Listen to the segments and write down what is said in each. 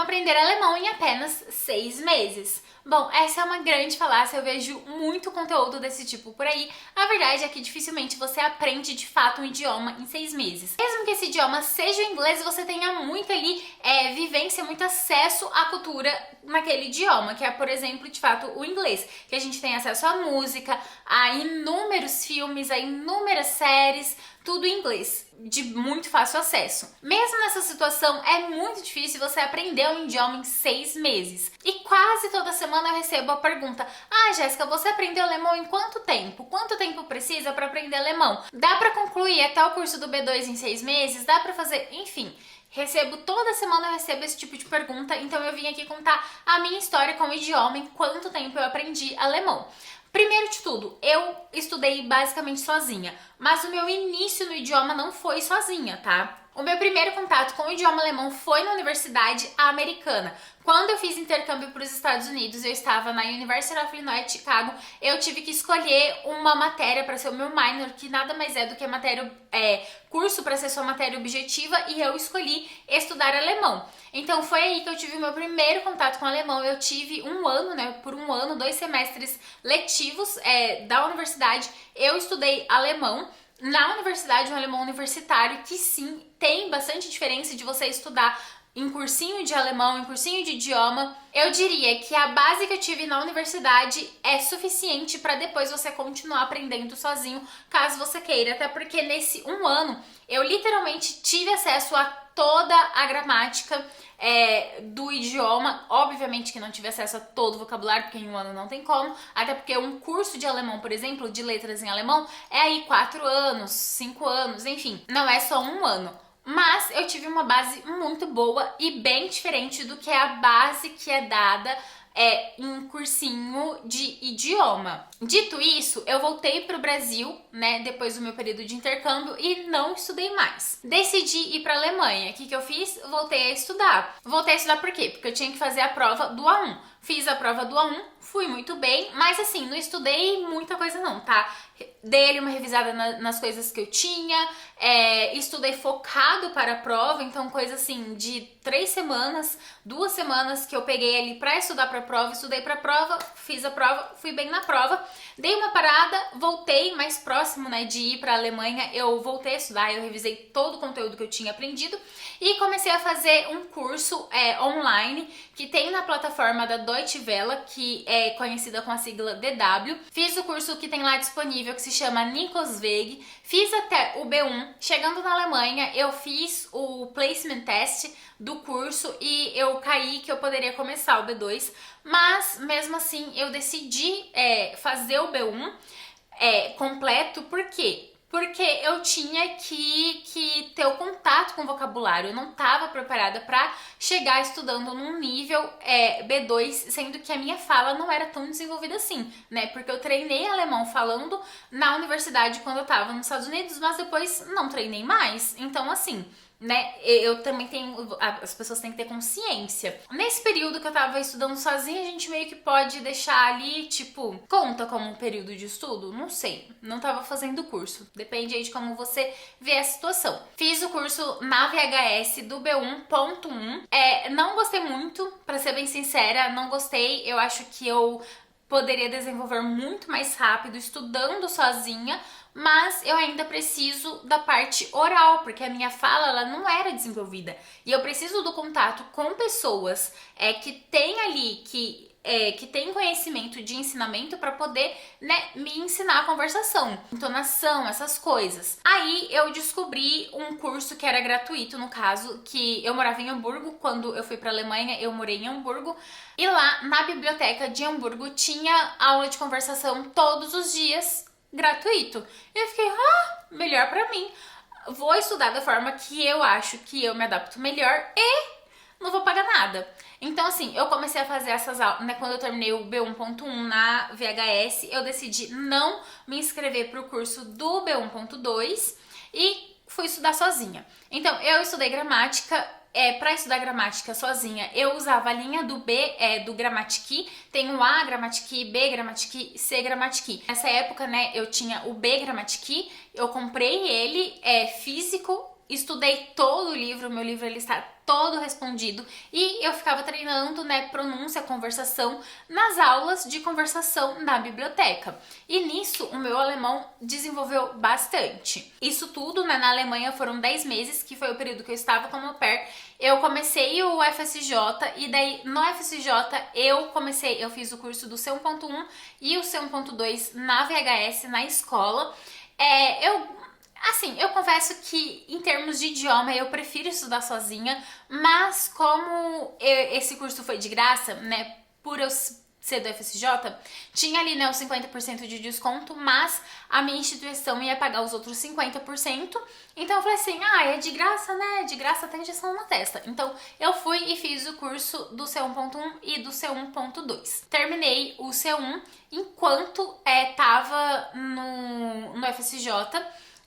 aprender alemão em apenas 6 meses. Bom, essa é uma grande falácia, eu vejo muito conteúdo desse tipo por aí. A verdade é que dificilmente você aprende de fato um idioma em 6 meses. Mesmo que esse idioma seja o inglês, você tenha muito ali vivência, muito acesso à cultura naquele idioma, que é, por exemplo, de fato, o inglês. Que a gente tem acesso à música, a inúmeros filmes, a inúmeras séries, tudo em inglês, de muito fácil acesso. Mesmo nessa situação, é muito difícil você aprender um idioma em 6 meses. E quase toda semana eu recebo a pergunta: ah, Jéssica, você aprendeu alemão em quanto tempo? Quanto tempo precisa para aprender alemão? Dá para concluir até o curso do B2 em 6 meses? Dá para fazer? Enfim, toda semana eu recebo esse tipo de pergunta, então eu vim aqui contar a minha história com o idioma, em quanto tempo eu aprendi alemão. Primeiro de tudo, eu estudei basicamente sozinha, mas o meu início no idioma não foi sozinha, tá? O meu primeiro contato com o idioma alemão foi na Universidade Americana. Quando eu fiz intercâmbio para os Estados Unidos, eu estava na University of Illinois, Chicago, eu tive que escolher uma matéria para ser o meu minor, que nada mais é do que curso para ser sua matéria objetiva, e eu escolhi estudar alemão. Então foi aí que eu tive o meu primeiro contato com o alemão. Eu tive um ano, por um ano, 2 semestres letivos da universidade, eu estudei alemão. Na universidade, um alemão universitário, que sim, tem bastante diferença de você estudar em cursinho de alemão, em cursinho de idioma. Eu diria que a base que eu tive na universidade é suficiente para depois você continuar aprendendo sozinho, caso você queira. Até porque nesse um ano, eu literalmente tive acesso a toda a gramática do idioma. Obviamente que não tive acesso a todo o vocabulário, porque em um ano não tem como. Até porque um curso de alemão, por exemplo, de letras em alemão, é aí 4 anos, 5 anos, enfim. Não é só um ano. Mas eu tive uma base muito boa e bem diferente do que é a base que é dada em um cursinho de idioma. Dito isso, eu voltei pro Brasil, depois do meu período de intercâmbio, e não estudei mais. Decidi ir pra Alemanha. O que eu fiz? Voltei a estudar. Voltei a estudar por quê? Porque eu tinha que fazer a prova do A1. Fiz a prova do A1, fui muito bem, mas assim, não estudei muita coisa não, tá? Dei ali uma revisada nas coisas que eu tinha, estudei focado para a prova, então coisa assim de 3 semanas, 2 semanas que eu peguei ali pra estudar pra prova, estudei pra prova, fiz a prova, fui bem na prova, dei uma parada, voltei mais próximo, de ir pra Alemanha, eu voltei a estudar, eu revisei todo o conteúdo que eu tinha aprendido e comecei a fazer um curso online que tem na plataforma da Deutsche Welle, que é conhecida com a sigla DW. Fiz o curso que tem lá disponível, que se chama Nikosweg. Fiz até o B1. Chegando na Alemanha, eu fiz o placement test do curso e eu caí que eu poderia começar o B2. Mas, mesmo assim, eu decidi fazer o B1 completo. Por quê? Porque eu tinha que ter o contato com o vocabulário. Eu não estava preparada para chegar estudando num nível B2, sendo que a minha fala não era tão desenvolvida assim, Porque eu treinei alemão falando na universidade quando eu estava nos Estados Unidos, mas depois não treinei mais. Então, assim, eu também as pessoas têm que ter consciência. Nesse período que eu tava estudando sozinha, a gente meio que pode deixar ali, conta como um período de estudo? Não sei, não tava fazendo curso. Depende aí de como você vê a situação. Fiz o curso na VHS do B1.1. Não gostei muito, pra ser bem sincera, não gostei. Eu acho que eu poderia desenvolver muito mais rápido estudando sozinha, mas eu ainda preciso da parte oral, porque a minha fala ela não era desenvolvida. E eu preciso do contato com pessoas que tem ali, que tem conhecimento de ensinamento para poder, me ensinar a conversação, entonação, essas coisas. Aí eu descobri um curso que era gratuito, no caso, que eu morava em Hamburgo. Quando eu fui para Alemanha, eu morei em Hamburgo, e lá na biblioteca de Hamburgo tinha aula de conversação todos os dias, gratuito. E eu fiquei, melhor pra mim. Vou estudar da forma que eu acho que eu me adapto melhor e não vou pagar nada. Então, assim, eu comecei a fazer essas aulas, quando eu terminei o B1.1 na VHS, eu decidi não me inscrever pro curso do B1.2 e fui estudar sozinha. Então, eu estudei gramática. Para estudar gramática sozinha, eu usava a linha do B, do Grammatik. Tem o A Grammatik, B Grammatik, C Grammatik. Nessa época, eu tinha o B Grammatik, eu comprei ele físico estudei todo o livro, meu livro ele está todo respondido e eu ficava treinando, né, pronúncia, conversação nas aulas de conversação da biblioteca. E nisso o meu alemão desenvolveu bastante. Isso tudo, né, na Alemanha foram 10 meses, que foi o período que eu estava como au pair. Eu comecei o FSJ e daí no FSJ eu fiz o curso do C1.1 e o C1.2 na VHS, na escola. Eu confesso que em termos de idioma eu prefiro estudar sozinha, mas como esse curso foi de graça, né, por eu ser do FSJ, tinha ali, né, os 50% de desconto, mas a minha instituição ia pagar os outros 50%, então eu falei assim, é de graça, né, de graça tem injeção na testa. Então eu fui e fiz o curso do C1.1 e do C1.2. Terminei o C1 enquanto tava no FSJ,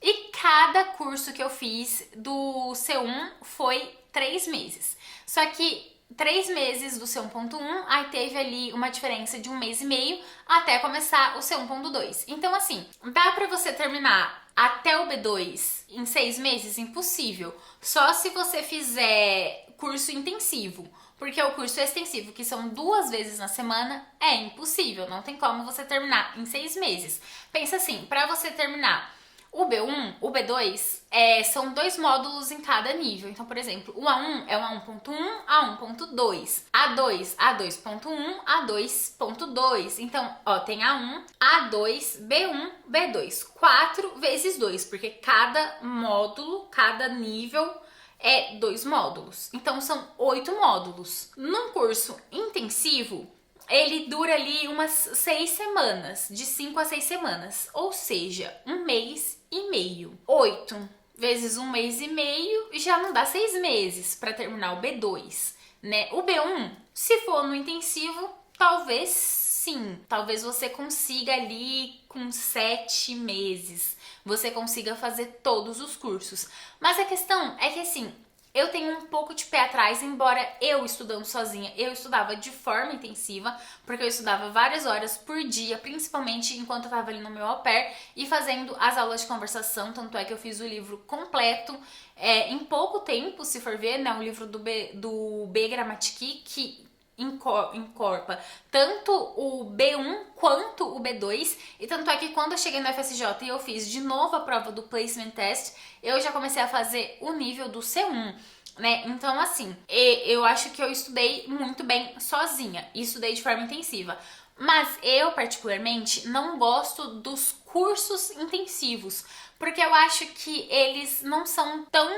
e cada curso que eu fiz do C1 foi 3 meses. Só que 3 meses do C1.1, aí teve ali uma diferença de 1 mês e meio até começar o C1.2. Então assim, dá pra você terminar até o B2 em 6 meses? Impossível. Só se você fizer curso intensivo. Porque o curso extensivo, que são 2 vezes na semana, é impossível. Não tem como você terminar em 6 meses. Pensa assim, pra você terminar o B1, o B2, são 2 módulos em cada nível. Então, por exemplo, o A1 é o A1.1, A1.2. A2, A2.1, A2.2. Então, tem A1, A2, B1, B2. 4 vezes 2, porque cada módulo, cada nível é 2 módulos. Então, são 8 módulos. Num curso intensivo, ele dura ali umas 6 semanas, de 5 a 6 semanas, ou seja, 1 mês e meio. 8 vezes 1 mês e meio já não dá 6 meses para terminar o B2, né? O B1, se for no intensivo, talvez sim, talvez você consiga ali com 7 meses, você consiga fazer todos os cursos. Mas a questão é que assim, eu tenho um pouco de pé atrás, embora eu estudando sozinha, eu estudava de forma intensiva, porque eu estudava várias horas por dia, principalmente enquanto eu estava ali no meu au pair e fazendo as aulas de conversação, tanto é que eu fiz o livro completo em pouco tempo, se for ver, né, o livro do B Grammatici, que encorpa tanto o B1 quanto o B2, e tanto é que quando eu cheguei no FSJ e eu fiz de novo a prova do Placement Test, eu já comecei a fazer o nível do C1, né? Então assim, eu acho que eu estudei muito bem sozinha, e estudei de forma intensiva, mas eu particularmente não gosto dos cursos intensivos, porque eu acho que eles não são tão...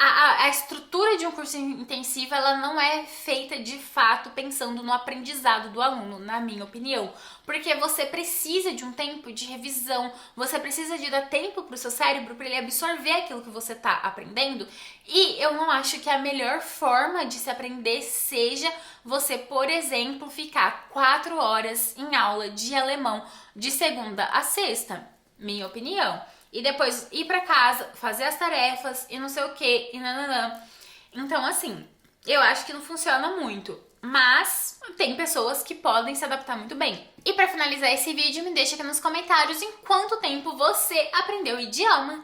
A estrutura de um curso intensivo, ela não é feita de fato pensando no aprendizado do aluno, na minha opinião. Porque você precisa de um tempo de revisão, você precisa de dar tempo para o seu cérebro para ele absorver aquilo que você está aprendendo. E eu não acho que a melhor forma de se aprender seja você, por exemplo, ficar 4 horas em aula de alemão de segunda a sexta. Minha opinião. E depois ir pra casa, fazer as tarefas e não sei o que, e nananã. Então, assim, eu acho que não funciona muito. Mas tem pessoas que podem se adaptar muito bem. E pra finalizar esse vídeo, me deixa aqui nos comentários em quanto tempo você aprendeu o idioma.